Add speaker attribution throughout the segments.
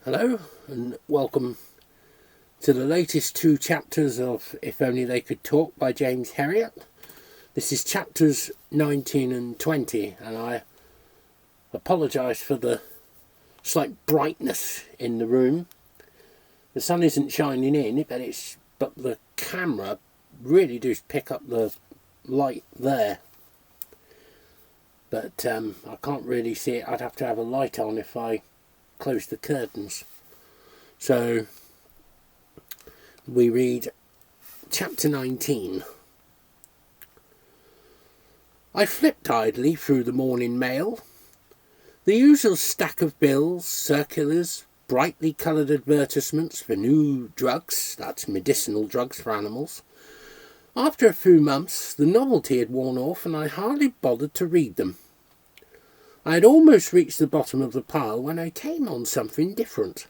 Speaker 1: Hello and welcome to the latest two chapters of If Only They Could Talk by James Herriot. This is chapters 19 and 20, and I apologise for the slight brightness in the room. The sun isn't shining in, but the camera really does pick up the light there. But I can't really see it. I'd have to have a light on if I close the curtains. So we read chapter 19. I flipped idly through the morning mail. The usual stack of bills, circulars, brightly coloured advertisements for new drugs, that's medicinal drugs for animals. After a few months, the novelty had worn off and I hardly bothered to read them. I had almost reached the bottom of the pile when I came on something different.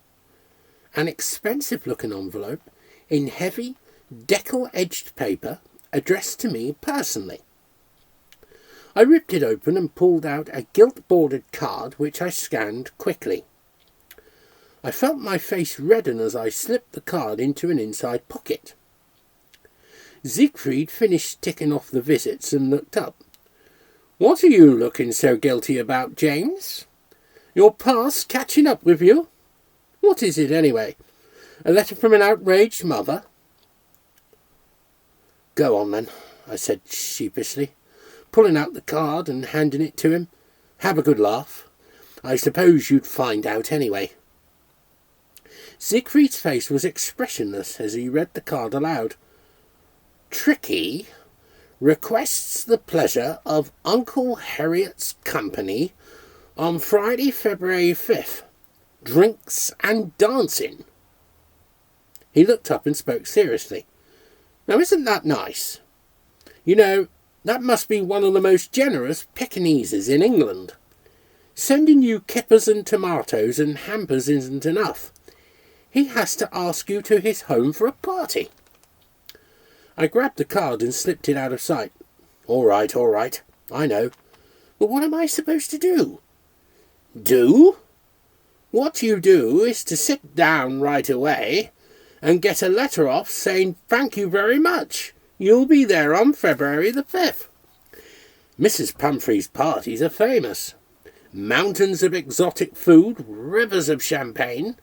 Speaker 1: An expensive-looking envelope in heavy, decal-edged paper addressed to me personally. I ripped it open and pulled out a gilt-bordered card which I scanned quickly. I felt my face redden as I slipped the card into an inside pocket. Siegfried finished ticking off the visits and looked up. "What are you looking so guilty about, James? Your past catching up with you? What is it, anyway? A letter from an outraged mother?" "Go on, then," I said sheepishly, pulling out the card and handing it to him. "Have a good laugh. I suppose you'd find out anyway." Siegfried's face was expressionless as he read the card aloud. "Tricky requests the pleasure of Uncle Herriot's company on Friday, February 5th. Drinks and dancing." He looked up and spoke seriously. "Now, isn't that nice? You know, that must be one of the most generous Pekingeses in England. Sending you kippers and tomatoes and hampers isn't enough. He has to ask you to his home for a party." I grabbed the card and slipped it out of sight. All right, I know. But what am I supposed to do?" "Do? What you do is to sit down right away and get a letter off saying thank you very much. You'll be there on February the 5th. Mrs. Pumphrey's parties are famous. Mountains of exotic food, rivers of champagne.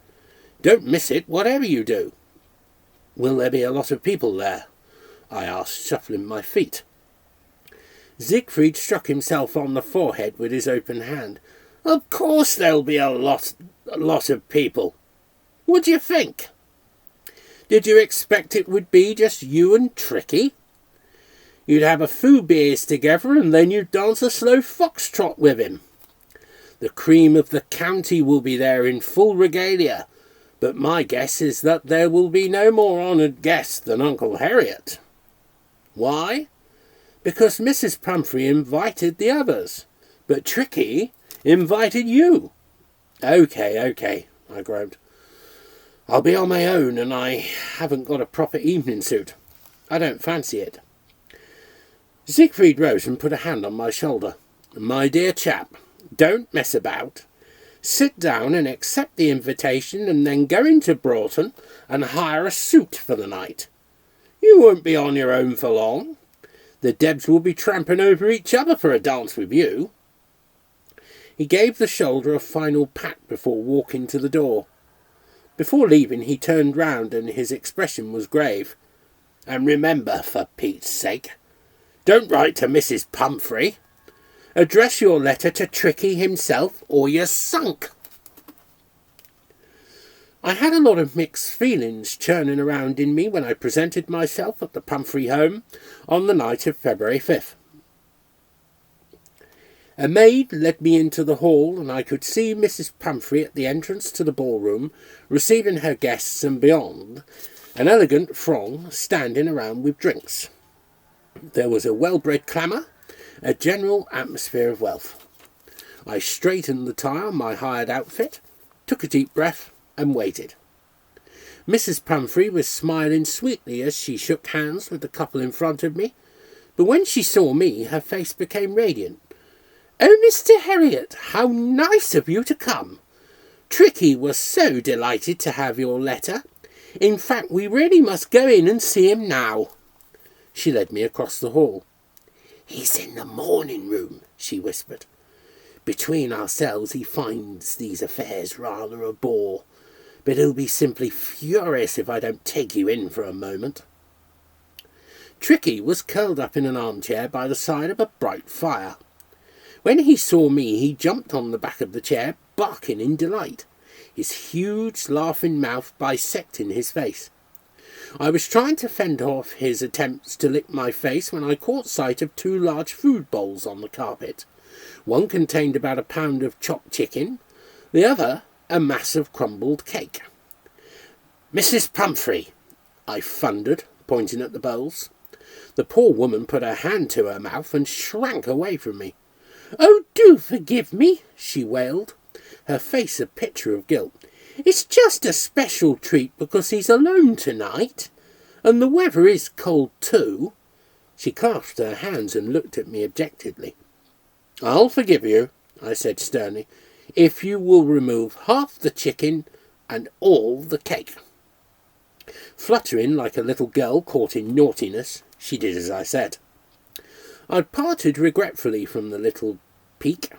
Speaker 1: Don't miss it, whatever you do." "Will there be a lot of people there?" I asked, shuffling my feet. Siegfried struck himself on the forehead with his open hand. "Of course there'll be a lot of people. What'd you think? Did you expect it would be just you and Tricky? You'd have a few beers together and then you'd dance a slow foxtrot with him. The cream of the county will be there in full regalia, but my guess is that there will be no more honoured guest than Uncle Herriot. Why? Because Mrs. Pumphrey invited the others, but Tricky invited you." Okay, I groaned. "I'll be on my own and I haven't got a proper evening suit. I don't fancy it." Siegfried rose and put a hand on my shoulder. "My dear chap, don't mess about. Sit down and accept the invitation and then go into Broughton and hire a suit for the night. You won't be on your own for long. The Debs will be tramping over each other for a dance with you." He gave the shoulder a final pat before walking to the door. Before leaving, he turned round and his expression was grave. "And remember, for Pete's sake, don't write to Mrs. Pumphrey. Address your letter to Tricky himself or you're sunk." I had a lot of mixed feelings churning around in me when I presented myself at the Pumphrey home on the night of February 5th. A maid led me into the hall and I could see Mrs. Pumphrey at the entrance to the ballroom receiving her guests, and beyond, an elegant throng standing around with drinks. There was a well-bred clamour, a general atmosphere of wealth. I straightened the tie on my hired outfit, took a deep breath and waited. Mrs. Pumphrey was smiling sweetly as she shook hands with the couple in front of me, but when she saw me, her face became radiant. "Oh, Mr. Herriot, how nice of you to come. Tricky was so delighted to have your letter. In fact, we really must go in and see him now. She led me across the hall. He's in the morning room, she whispered. Between ourselves, he finds these affairs rather a bore, but he'll be simply furious if I don't take you in for a moment. Tricky was curled up in an armchair by the side of a bright fire. When he saw me, he jumped on the back of the chair, barking in delight, his huge laughing mouth bisecting his face. I was trying to fend off his attempts to lick my face when I caught sight of two large food bowls on the carpet. One contained about a pound of chopped chicken, the other a mass of crumbled cake. "Mrs. Pumphrey," I thundered, pointing at the bowls. The poor woman put her hand to her mouth and shrank away from me. "Oh, do forgive me," she wailed, her face a picture of guilt. "It's just a special treat because he's alone tonight, and the weather is cold too." She clasped her hands and looked at me objectively. "I'll forgive you," I said sternly, "if you will remove half the chicken and all the cake." Fluttering like a little girl caught in naughtiness, she did as I said. I parted regretfully from the little peak.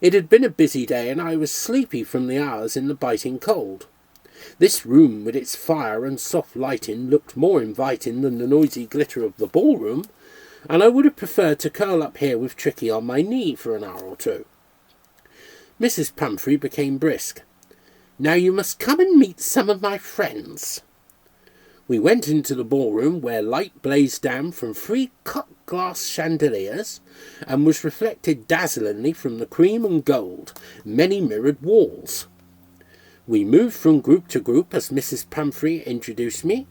Speaker 1: It had been a busy day, and I was sleepy from the hours in the biting cold. This room, with its fire and soft lighting, looked more inviting than the noisy glitter of the ballroom, and I would have preferred to curl up here with Tricky on my knee for an hour or two. Mrs. Pumphrey became brisk. "Now you must come and meet some of my friends." We went into the ballroom, where light blazed down from 3 cut-glass chandeliers and was reflected dazzlingly from the cream and gold, many-mirrored walls. We moved from group to group as Mrs. Pumphrey introduced me,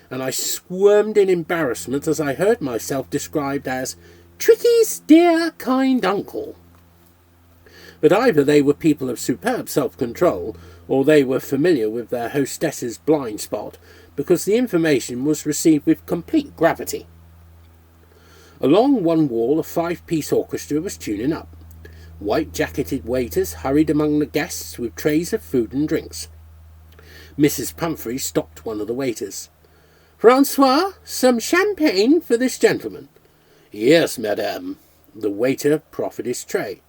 Speaker 1: and I squirmed in embarrassment as I heard myself described as Tricky's dear, kind uncle. But either they were people of superb self-control, or they were familiar with their hostess's blind spot, because the information was received with complete gravity. Along one wall a 5-piece orchestra was tuning up. White-jacketed waiters hurried among the guests with trays of food and drinks. Mrs. Pumphrey stopped one of the waiters. "Francois, some champagne for this gentleman." "Yes, madame." The waiter proffered his tray.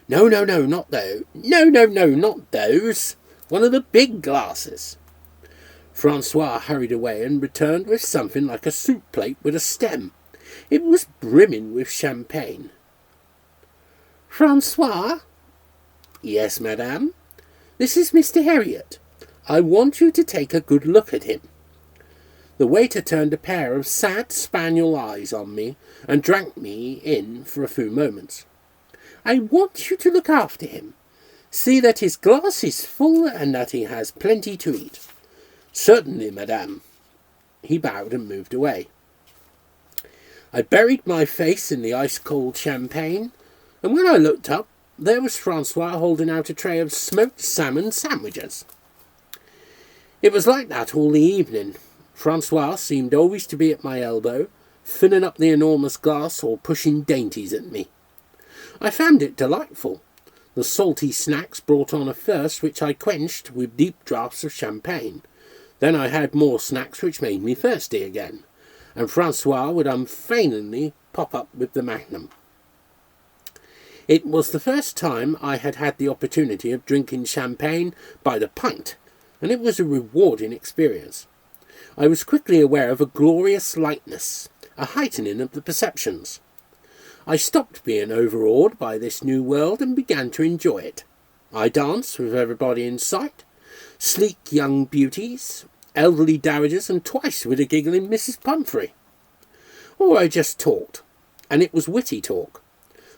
Speaker 1: No, not those. No, not those. One of the big glasses." Francois hurried away and returned with something like a soup plate with a stem. It was brimming with champagne. "Francois?" "Yes, madame." "This is Mr. Herriot. I want you to take a good look at him." The waiter turned a pair of sad spaniel eyes on me and drank me in for a few moments. "I want you to look after him. See that his glass is full and that he has plenty to eat." "Certainly, madame." He bowed and moved away. I buried my face in the ice-cold champagne, and when I looked up, there was Francois holding out a tray of smoked salmon sandwiches. It was like that all the evening. Francois seemed always to be at my elbow, filling up the enormous glass or pushing dainties at me. I found it delightful. The salty snacks brought on a thirst which I quenched with deep draughts of champagne. Then I had more snacks which made me thirsty again, and Francois would unfeignedly pop up with the magnum. It was the first time I had had the opportunity of drinking champagne by the pint, and it was a rewarding experience. I was quickly aware of a glorious lightness, a heightening of the perceptions. I stopped being overawed by this new world and began to enjoy it. I danced with everybody in sight, sleek young beauties, elderly dowagers, and twice with a giggling Mrs. Pumphrey. Or I just talked, and it was witty talk.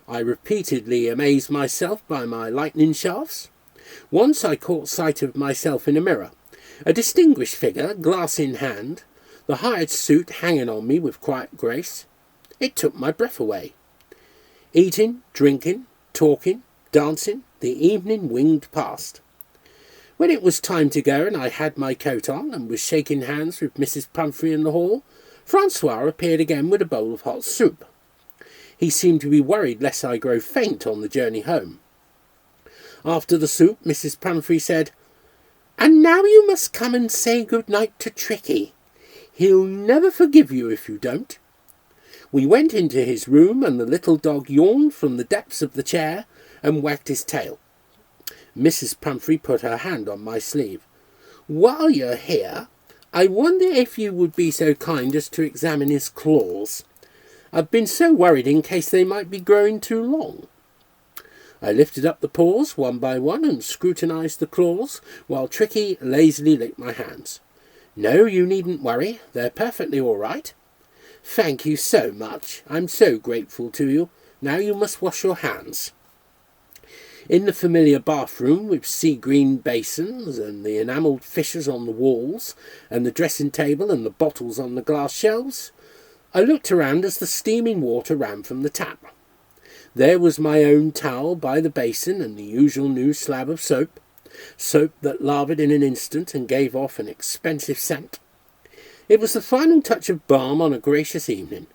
Speaker 1: I repeatedly amazed myself by my lightning shafts. Once I caught sight of myself in a mirror, a distinguished figure, glass in hand, the hired suit hanging on me with quiet grace. It took my breath away. Eating, drinking, talking, dancing, the evening winged past. When it was time to go and I had my coat on and was shaking hands with Mrs. Pumphrey in the hall, Francois appeared again with a bowl of hot soup. He seemed to be worried lest I grow faint on the journey home. After the soup, Mrs. Pumphrey said, "And now you must come and say good night to Tricky. He'll never forgive you if you don't." We went into his room, and the little dog yawned from the depths of the chair and wagged his tail. Mrs. Pumphrey put her hand on my sleeve. "While you're here, I wonder if you would be so kind as to examine his claws. I've been so worried in case they might be growing too long." I lifted up the paws one by one and scrutinised the claws, while Tricky lazily licked my hands. "No, you needn't worry. They're perfectly all right." "Thank you so much. I'm so grateful to you. Now you must wash your hands." In the familiar bathroom, with sea-green basins and the enamelled fissures on the walls, and the dressing table and the bottles on the glass shelves, I looked around as the steaming water ran from the tap. There was my own towel by the basin and the usual new slab of soap that lathered in an instant and gave off an expensive scent. It was the final touch of balm on a gracious evening.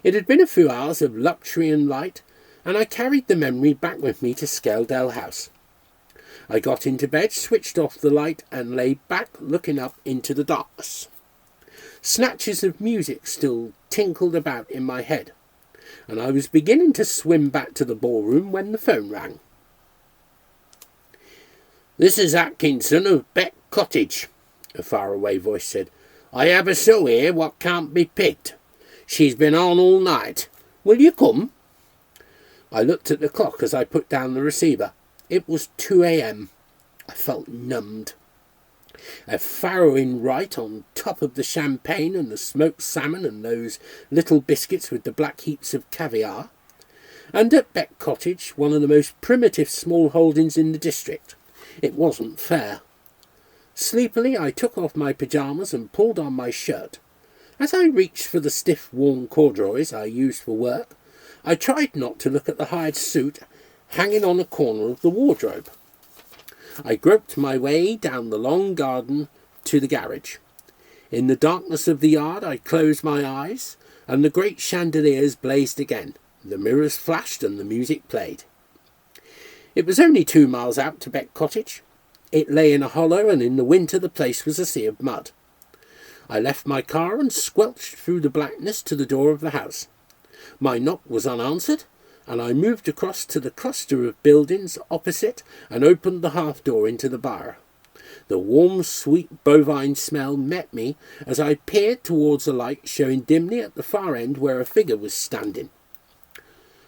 Speaker 1: It had been a few hours of luxury and light, and I carried the memory back with me to Scaledale House. I got into bed, switched off the light, and lay back looking up into the darkness. Snatches of music still tinkled about in my head, and I was beginning to swim back to the ballroom when the phone rang. "This is Atkinson of Beck Cottage," a faraway voice said. "I have a show here what can't be picked. She's been on all night. Will you come?" I looked at the clock as I put down the receiver. It was 2 a.m. I felt numbed. A farrowing right on top of the champagne and the smoked salmon and those little biscuits with the black heaps of caviar. And at Beck Cottage, one of the most primitive small holdings in the district. It wasn't fair. Sleepily, I took off my pyjamas and pulled on my shirt. As I reached for the stiff, worn corduroys I used for work, I tried not to look at the hired suit hanging on a corner of the wardrobe. I groped my way down the long garden to the garage. In the darkness of the yard I closed my eyes, and the great chandeliers blazed again. The mirrors flashed and the music played. It was only 2 miles out to Beck Cottage. It lay in a hollow, and in the winter the place was a sea of mud. I left my car and squelched through the blackness to the door of the house. My knock was unanswered, and I moved across to the cluster of buildings opposite and opened the half-door into the bar. The warm, sweet bovine smell met me as I peered towards a light showing dimly at the far end where a figure was standing.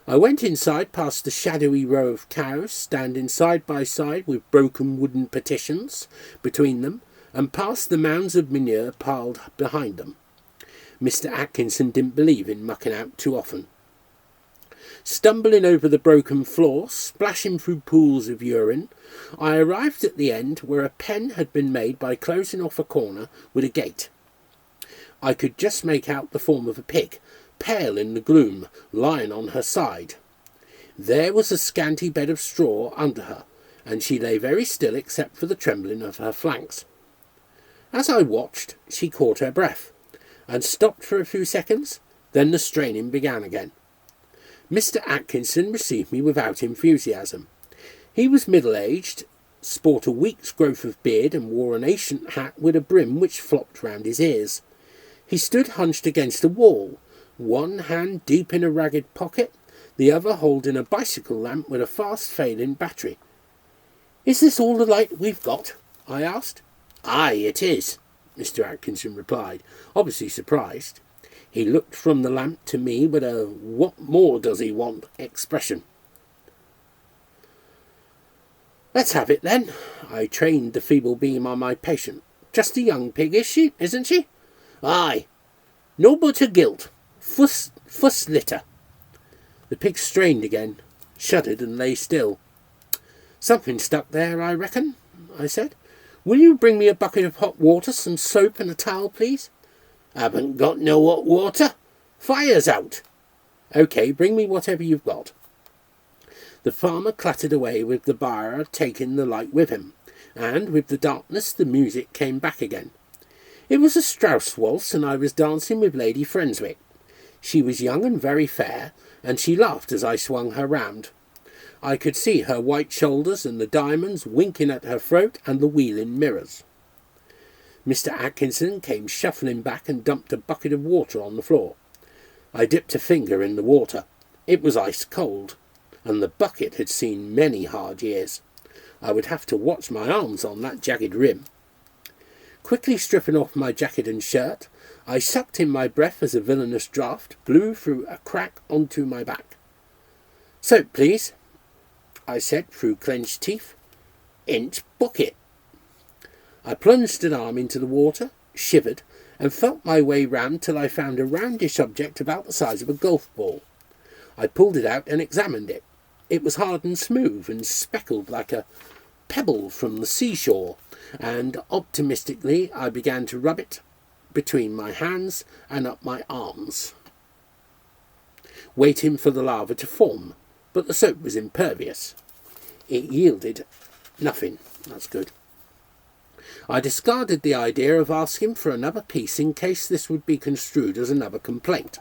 Speaker 1: I went inside past the shadowy row of cows standing side by side with broken wooden partitions between them, and past the mounds of manure piled behind them. Mr. Atkinson didn't believe in mucking out too often. Stumbling over the broken floor, splashing through pools of urine, I arrived at the end where a pen had been made by closing off a corner with a gate. I could just make out the form of a pig, pale in the gloom, lying on her side. There was a scanty bed of straw under her, and she lay very still except for the trembling of her flanks. As I watched, she caught her breath, and stopped for a few seconds. Then the straining began again. Mr. Atkinson received me without enthusiasm. He was middle-aged, sport a week's growth of beard, and wore an ancient hat with a brim which flopped round his ears. He stood hunched against a wall, one hand deep in a ragged pocket, the other holding a bicycle lamp with a fast-failing battery. "Is this all the light we've got?" I asked. "Aye, it is," Mr. Atkinson replied, obviously surprised. He looked from the lamp to me with a "what more does he want" expression. "Let's have it, then." I trained the feeble beam on my patient. "Just a young pig, isn't she?" "Aye. No but a gilt. Fuss litter." The pig strained again, shuddered and lay still. "Something stuck there, I reckon," I said. "Will you bring me a bucket of hot water, some soap and a towel, please?" "Haven't got no hot water. Fire's out." "OK, bring me whatever you've got." The farmer clattered away with the bar, taking the light with him, and with the darkness the music came back again. It was a Strauss waltz, and I was dancing with Lady Frenswick. She was young and very fair, and she laughed as I swung her round. I could see her white shoulders and the diamonds winking at her throat and the wheeling mirrors. Mr. Atkinson came shuffling back and dumped a bucket of water on the floor. I dipped a finger in the water. It was ice cold, and the bucket had seen many hard years. I would have to watch my arms on that jagged rim. Quickly stripping off my jacket and shirt, I sucked in my breath as a villainous draught blew through a crack onto my back. "Soap, please," I said through clenched teeth. "Inch bucket." I plunged an arm into the water, shivered, and felt my way round till I found a roundish object about the size of a golf ball. I pulled it out and examined it. It was hard and smooth and speckled like a pebble from the seashore, and optimistically I began to rub it between my hands and up my arms, waiting for the lava to form, but the soap was impervious. It yielded nothing. That's good. I discarded the idea of asking for another piece in case this would be construed as another complaint.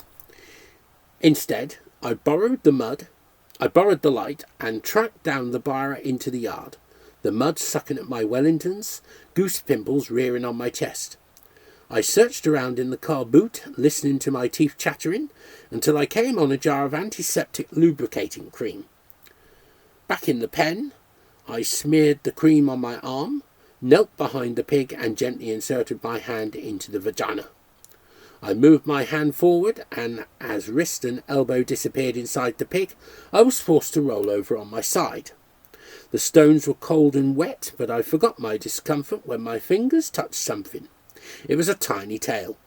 Speaker 1: Instead, I borrowed the light and tracked down the Byre into the yard, the mud sucking at my Wellingtons, goose pimples rearing on my chest. I searched around in the car boot, listening to my teeth chattering, until I came on a jar of antiseptic lubricating cream. Back in the pen, I smeared the cream on my arm, knelt behind the pig and gently inserted my hand into the vagina. I moved my hand forward, and as wrist and elbow disappeared inside the pig, I was forced to roll over on my side. The stones were cold and wet, but I forgot my discomfort when my fingers touched something. It was a tiny tail,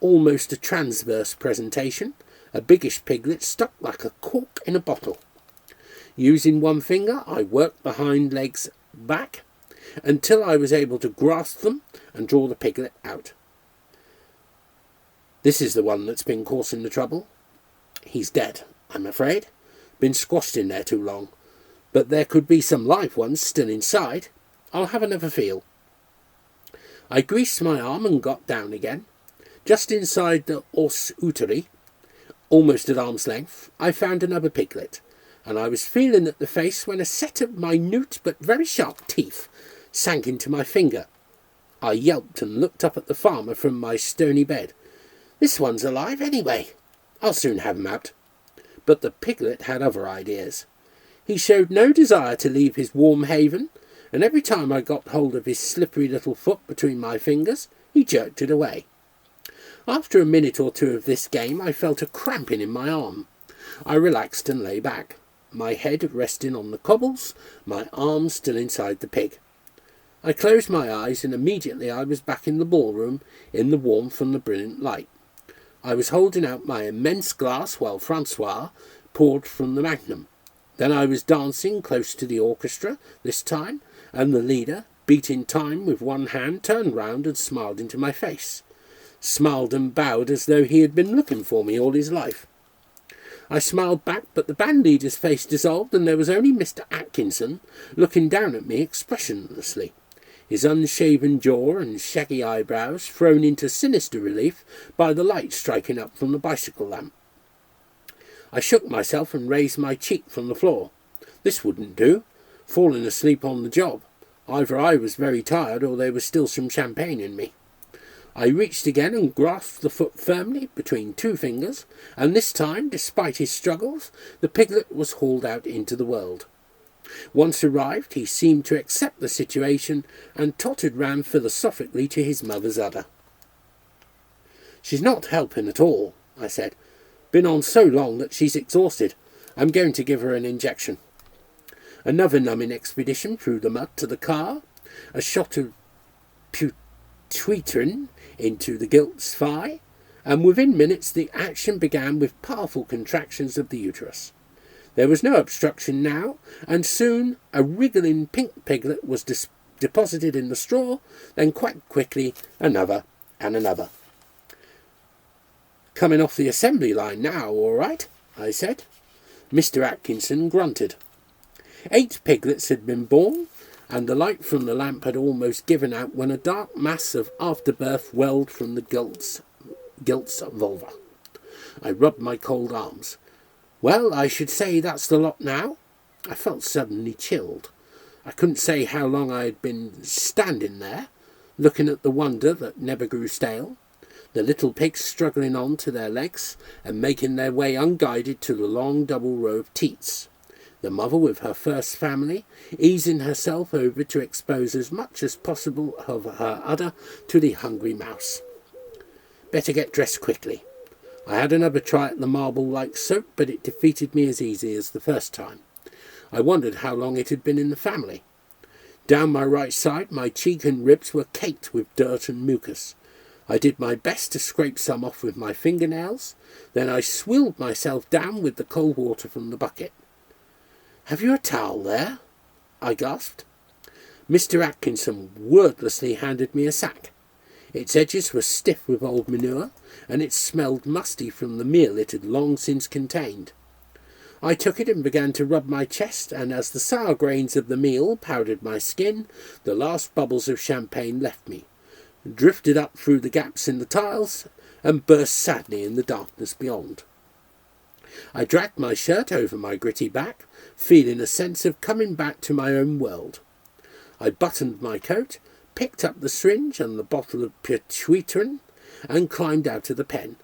Speaker 1: almost a transverse presentation, a biggish piglet stuck like a cork in a bottle. Using one finger, I worked the hind legs back until I was able to grasp them and draw the piglet out. This is the one that's been causing the trouble. He's dead, I'm afraid. Been squashed in there too long. But there could be some live ones still inside. I'll have another feel. I greased my arm and got down again. Just inside the os uteri, almost at arm's length, I found another piglet, and I was feeling at the face when a set of minute but very sharp teeth sank into my finger. I yelped and looked up at the farmer from my stony bed. "This one's alive anyway. I'll soon have him out." But the piglet had other ideas. He showed no desire to leave his warm haven, and every time I got hold of his slippery little foot between my fingers, he jerked it away. After a minute or two of this game, I felt a cramping in my arm. I relaxed and lay back, my head resting on the cobbles, my arms still inside the pig. I closed my eyes, and immediately I was back in the ballroom, in the warmth from the brilliant light. I was holding out my immense glass while Francois poured from the magnum. Then I was dancing close to the orchestra this time, and the leader, beating time with one hand, turned round and smiled into my face. Smiled and bowed as though he had been looking for me all his life. I smiled back, but the band leader's face dissolved, and there was only Mr. Atkinson looking down at me expressionlessly, his unshaven jaw and shaggy eyebrows thrown into sinister relief by the light striking up from the bicycle lamp. I shook myself and raised my cheek from the floor. This wouldn't do. Falling asleep on the job. Either I was very tired or there was still some champagne in me. I reached again and grasped the foot firmly between two fingers, and this time, despite his struggles, the piglet was hauled out into the world. Once arrived, he seemed to accept the situation and tottered round philosophically to his mother's udder. "She's not helping at all," I said. "Been on so long that she's exhausted. I'm going to give her an injection." Another numbing expedition through the mud to the car, a shot of putretin into the gilt's thigh, and within minutes the action began with powerful contractions of the uterus. There was no obstruction now, and soon a wriggling pink piglet was deposited in the straw, then quite quickly another and another. "Coming off the assembly line now, all right," I said. Mr. Atkinson grunted. 8 piglets had been born, and the light from the lamp had almost given out when a dark mass of afterbirth welled from the gilt's vulva. I rubbed my cold arms. "Well, I should say that's the lot now." I felt suddenly chilled. I couldn't say how long I had been standing there, looking at the wonder that never grew stale, the little pigs struggling on to their legs and making their way unguided to the long double row of teats, the mother with her first family easing herself over to expose as much as possible of her udder to the hungry mouse. Better get dressed quickly. I had another try at the marble-like soap, but it defeated me as easy as the first time. I wondered how long it had been in the family. Down my right side, my cheek and ribs were caked with dirt and mucus. I did my best to scrape some off with my fingernails. Then I swilled myself down with the cold water from the bucket. "Have you a towel there?" I gasped. Mr. Atkinson wordlessly handed me a sack. Its edges were stiff with old manure, and it smelled musty from the meal it had long since contained. I took it and began to rub my chest, and as the sour grains of the meal powdered my skin, the last bubbles of champagne left me, drifted up through the gaps in the tiles, and burst sadly in the darkness beyond. I dragged my shirt over my gritty back, feeling a sense of coming back to my own world. I buttoned my coat, picked up the syringe and the bottle of pituitrin, and climbed out of the pen.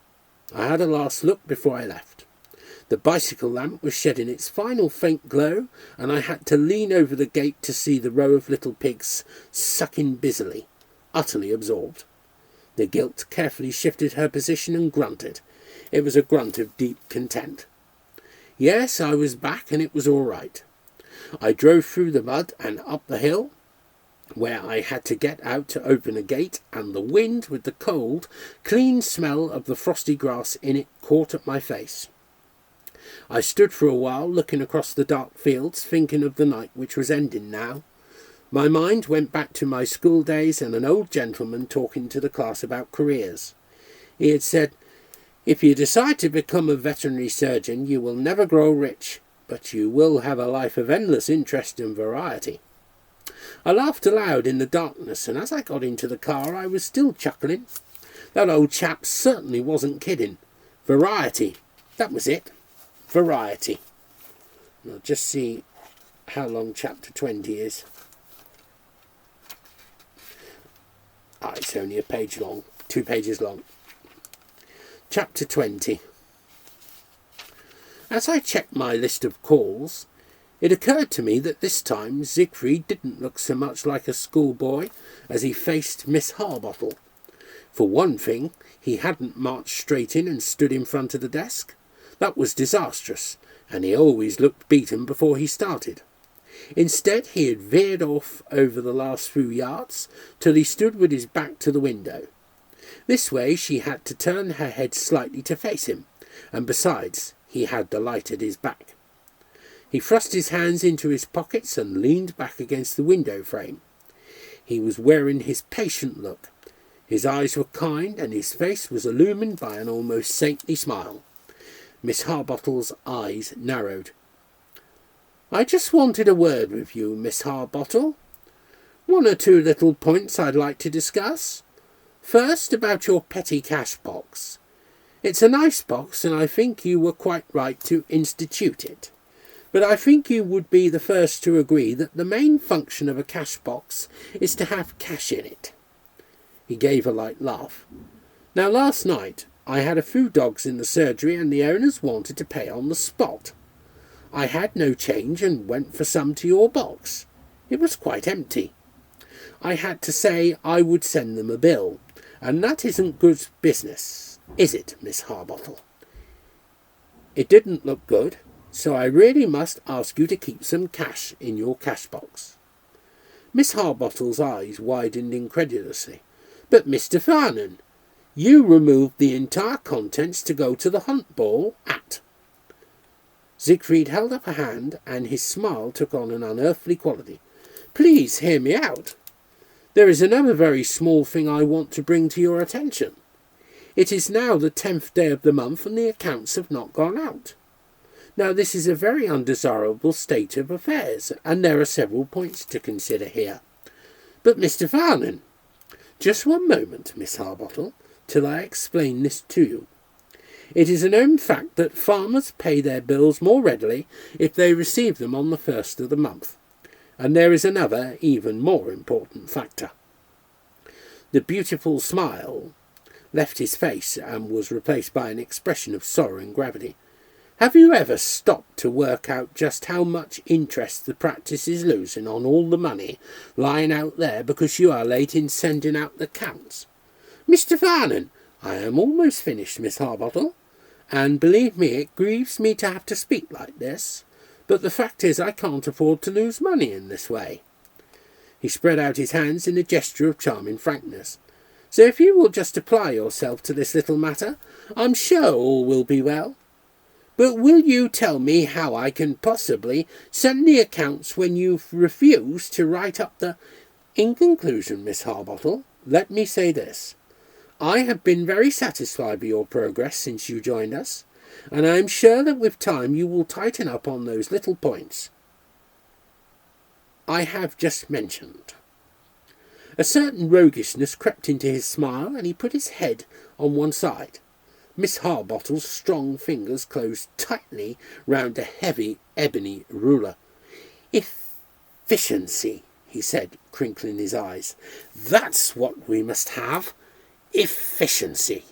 Speaker 1: I had a last look before I left. The bicycle lamp was shedding its final faint glow, and I had to lean over the gate to see the row of little pigs sucking busily, utterly absorbed. The gilt carefully shifted her position and grunted. It was a grunt of deep content. Yes, I was back, and it was all right. I drove through the mud and up the hill, where I had to get out to open a gate, and the wind, with the cold, clean smell of the frosty grass in it, caught at my face. I stood for a while looking across the dark fields, thinking of the night which was ending now. My mind went back to my school days and an old gentleman talking to the class about careers. He had said, "If you decide to become a veterinary surgeon, you will never grow rich, but you will have a life of endless interest and variety." I laughed aloud in the darkness, and as I got into the car I was still chuckling. That old chap certainly wasn't kidding. Variety, that was it. Variety. I'll just see how long chapter 20 is. It's only a page long, 2 pages long. Chapter 20. As I checked my list of calls, it occurred to me that this time Siegfried didn't look so much like a schoolboy as he faced Miss Harbottle. For one thing, he hadn't marched straight in and stood in front of the desk. That was disastrous, and he always looked beaten before he started. Instead, he had veered off over the last few yards till he stood with his back to the window. This way she had to turn her head slightly to face him, and besides, he had the light at his back. He thrust his hands into his pockets and leaned back against the window frame. He was wearing his patient look. His eyes were kind, and his face was illumined by an almost saintly smile. Miss Harbottle's eyes narrowed. "I just wanted a word with you, Miss Harbottle. 1 or 2 little points I'd like to discuss. First, about your petty cash box. It's a nice box, and I think you were quite right to institute it. But I think you would be the first to agree that the main function of a cash box is to have cash in it." He gave a light laugh. "Now, last night I had a few dogs in the surgery, and the owners wanted to pay on the spot. I had no change and went for some to your box. It was quite empty. I had to say I would send them a bill, and that isn't good business, is it, Miss Harbottle? It didn't look good, so I really must ask you to keep some cash in your cash box." Miss Harbottle's eyes widened incredulously. "But, Mr. Farnan, you removed the entire contents to go to the hunt ball at—" Siegfried held up a hand, and his smile took on an unearthly quality. "Please hear me out. There is another very small thing I want to bring to your attention. It is now the 10th day of the month, and the accounts have not gone out. Now, this is a very undesirable state of affairs, and there are several points to consider here. But, Mr. Farnan—" "Just one moment, Miss Harbottle, till I explain this to you. It is a known fact that farmers pay their bills more readily if they receive them on the first of the month. And there is another, even more important factor. The beautiful smile left his face and was replaced by an expression of sorrow and gravity. Have you ever stopped to work out just how much interest the practice is losing on all the money lying out there because you are late in sending out the accounts? Mr. Farnan, I am almost finished, Miss Harbottle, and believe me, it grieves me to have to speak like this, but the fact is I can't afford to lose money in this way. He spread out his hands in a gesture of charming frankness. So if you will just apply yourself to this little matter, I'm sure all will be well. But will you tell me how I can possibly send the accounts when you've refused to write up the... In conclusion, Miss Harbottle, let me say this. I have been very satisfied with your progress since you joined us, and I am sure that with time you will tighten up on those little points I have just mentioned. A certain roguishness crept into his smile, and he put his head on one side. Miss Harbottle's strong fingers closed tightly round a heavy ebony ruler. Efficiency, he said, crinkling his eyes. That's what we must have. Efficiency.